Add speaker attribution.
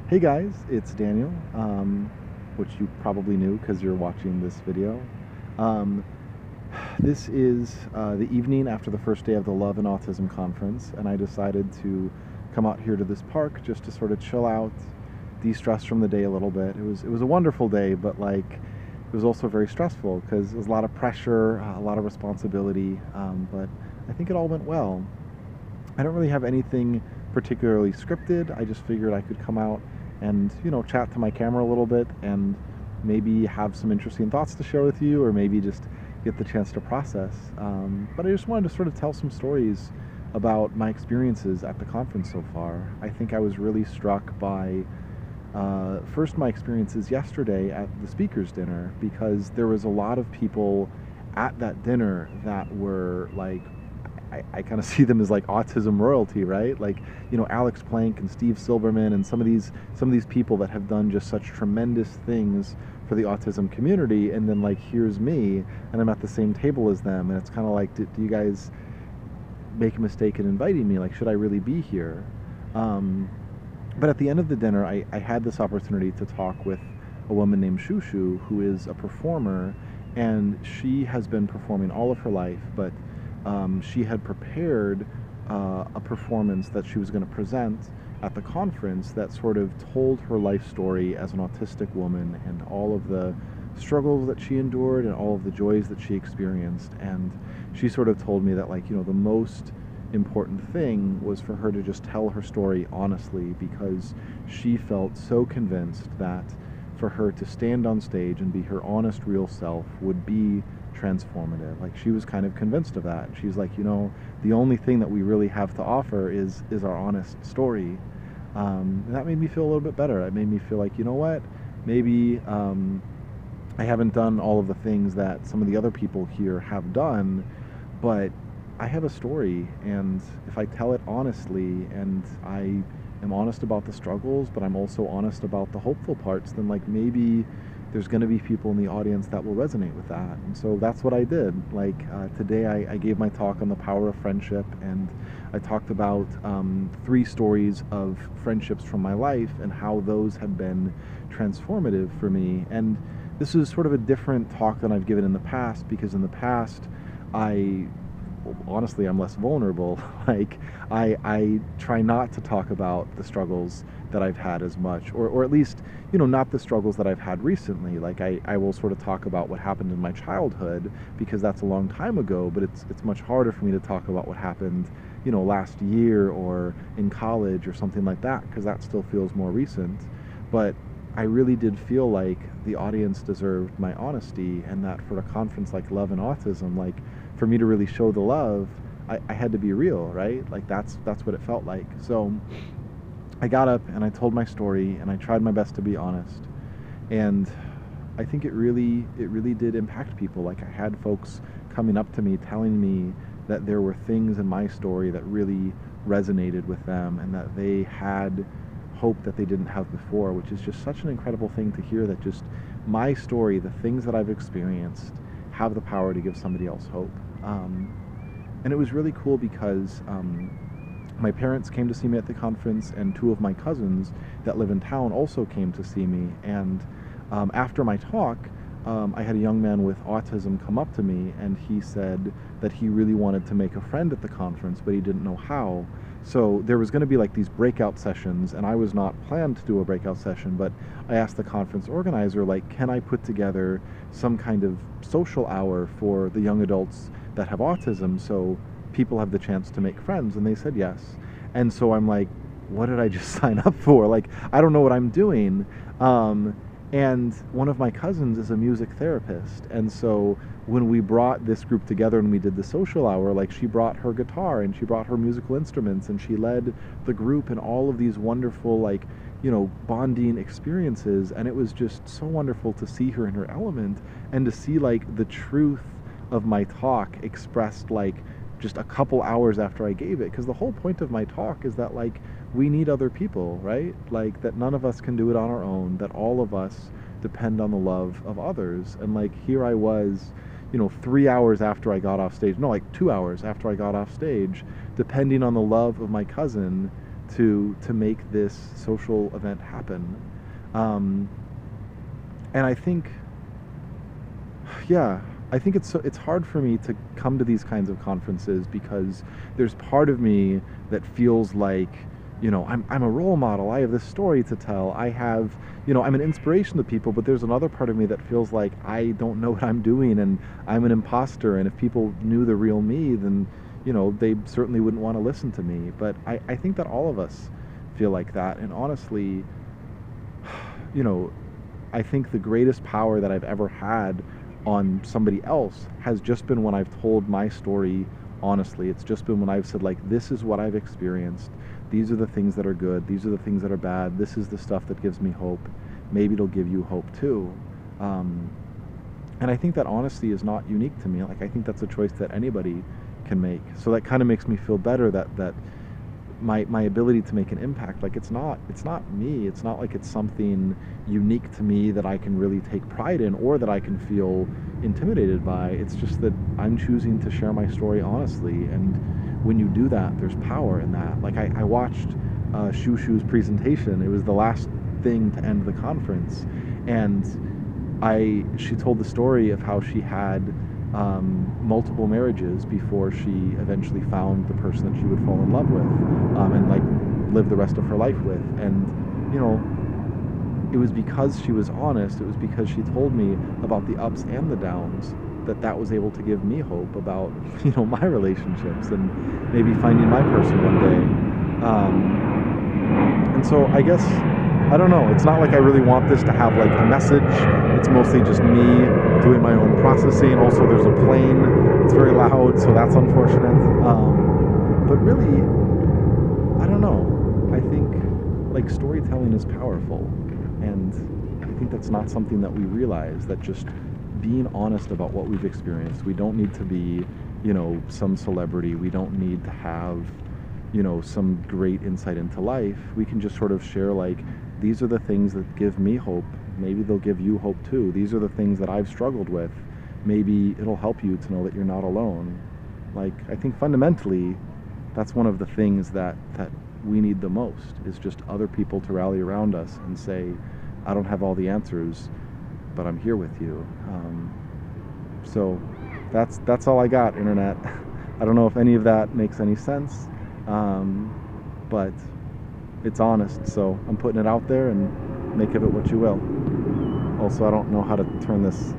Speaker 1: Hey guys, it's Daniel, which you probably knew because you're watching this video. Um, this is the evening after the first day of the Love and Autism conference, and I decided to come out here to this park just to sort of chill out, de-stress from the day a little bit. It was a wonderful day, but it was also very stressful because there was a lot of pressure, a lot of responsibility, but I think it all went well. I don't really have anything particularly scripted. I just figured I could come out and, chat to my camera a little bit and maybe have some interesting thoughts to share with you, or maybe just get the chance to process. But I just wanted to sort of tell some stories about my experiences at the conference so far. I think I was really struck by first my experiences yesterday at the speakers dinner, because there was a lot of people at that dinner that were like, I kind of see them as like autism royalty, right? Like, Alex Plank and Steve Silberman and some of these people that have done just such tremendous things for the autism community. And then like, here's me, and I'm at the same table as them, and it's kind of like, do you guys make a mistake in inviting me? Like, should I really be here? But at the end of the dinner, I had this opportunity to talk with a woman named Shushu, who is a performer, and she has been performing all of her life, but she had prepared a performance that she was going to present at the conference that sort of told her life story as an autistic woman, and all of the struggles that she endured and all of the joys that she experienced. And she sort of told me that, like, the most important thing was for her to just tell her story honestly, because she felt so convinced that for her to stand on stage and be her honest, real self would be transformative. Like, she was kind of convinced of that. She's like, the only thing that we really have to offer is our honest story. And that made me feel a little bit better. It made me feel like, what, maybe I haven't done all of the things that some of the other people here have done, but I have a story, and if I tell it honestly, and I am honest about the struggles, but I'm also honest about the hopeful parts, then like, maybe there's going to be people in the audience that will resonate with that. And so that's what I did. Like, today I gave my talk on the power of friendship, and I talked about 3 stories of friendships from my life and how those have been transformative for me. And this is sort of a different talk than I've given in the past, because in the past honestly, I'm less vulnerable. Like, I try not to talk about the struggles that I've had as much, or at least, not the struggles that I've had recently. Like, I will sort of talk about what happened in my childhood, because that's a long time ago, but it's much harder for me to talk about what happened, last year or in college or something like that, because that still feels more recent. But I really did feel like the audience deserved my honesty, and that for a conference like Love and Autism, like, for me to really show the love, I had to be real, right? Like, that's what it felt like. So I got up and I told my story, and I tried my best to be honest. And I think it really did impact people. Like, I had folks coming up to me telling me that there were things in my story that really resonated with them, and that they had hope that they didn't have before, which is just such an incredible thing to hear, that just my story, the things that I've experienced, have the power to give somebody else hope. And it was really cool because my parents came to see me at the conference, and 2 of my cousins that live in town also came to see me. And after my talk, I had a young man with autism come up to me, and he said that he really wanted to make a friend at the conference, but he didn't know how. So there was going to be like these breakout sessions, and I was not planned to do a breakout session, but I asked the conference organizer, like, can I put together some kind of social hour for the young adults that have autism, so people have the chance to make friends? And they said yes. And so I'm like, what did I just sign up for? Like, I don't know what I'm doing. And one of my cousins is a music therapist, and so when we brought this group together and we did the social hour, like, she brought her guitar and she brought her musical instruments, and she led the group in all of these wonderful, like, bonding experiences. And it was just so wonderful to see her in her element, and to see like the truth of my talk expressed, like, just a couple hours after I gave it. Because the whole point of my talk is that, like, we need other people, right? Like, that none of us can do it on our own, that all of us depend on the love of others. And like, here I was, 3 hours after I got off stage, no, like 2 hours after I got off stage, depending on the love of my cousin to make this social event happen. Um, and I think, yeah, I think it's hard for me to come to these kinds of conferences because there's part of me that feels like, I'm a role model. I have this story to tell. I have, I'm an inspiration to people, but there's another part of me that feels like I don't know what I'm doing and I'm an imposter. And if people knew the real me, then, they certainly wouldn't want to listen to me. But I think that all of us feel like that. And honestly, you know, I think the greatest power that I've ever had on somebody else has just been when I've told my story honestly. It's just been when I've said, like, this is what I've experienced. These are the things that are good. These are the things that are bad. This is the stuff that gives me hope. Maybe it'll give you hope too. And I think that honesty is not unique to me. Like, I think that's a choice that anybody can make. So that kind of makes me feel better that my ability to make an impact, like, it's not me. It's not like it's something unique to me that I can really take pride in or that I can feel intimidated by. It's just that I'm choosing to share my story honestly, and when you do that, there's power in that. Like, I watched Shu Shu's presentation. It was the last thing to end the conference, and she told the story of how she had multiple marriages before she eventually found the person that she would fall in love with, and like live the rest of her life with. And it was because she was honest. It was because she told me about the ups and the downs that was able to give me hope about my relationships and maybe finding my person one day. And so I guess, I don't know, it's not like I really want this to have like a message. It's mostly just me doing my own processing. Also, there's a plane. It's very loud, so that's unfortunate. But really, I don't know. I think like storytelling is powerful, and I think that's not something that we realize, that just being honest about what we've experienced. We don't need to be, some celebrity. We don't need to have, some great insight into life. We can just sort of share, like, these are the things that give me hope. Maybe they'll give you hope too. These are the things that I've struggled with. Maybe it'll help you to know that you're not alone. Like, I think fundamentally, that's one of the things that we need the most, is just other people to rally around us and say, I don't have all the answers, but I'm here with you. So that's all I got, Internet. I don't know if any of that makes any sense, but it's honest, so I'm putting it out there, and make of it what you will. Also, I don't know how to turn this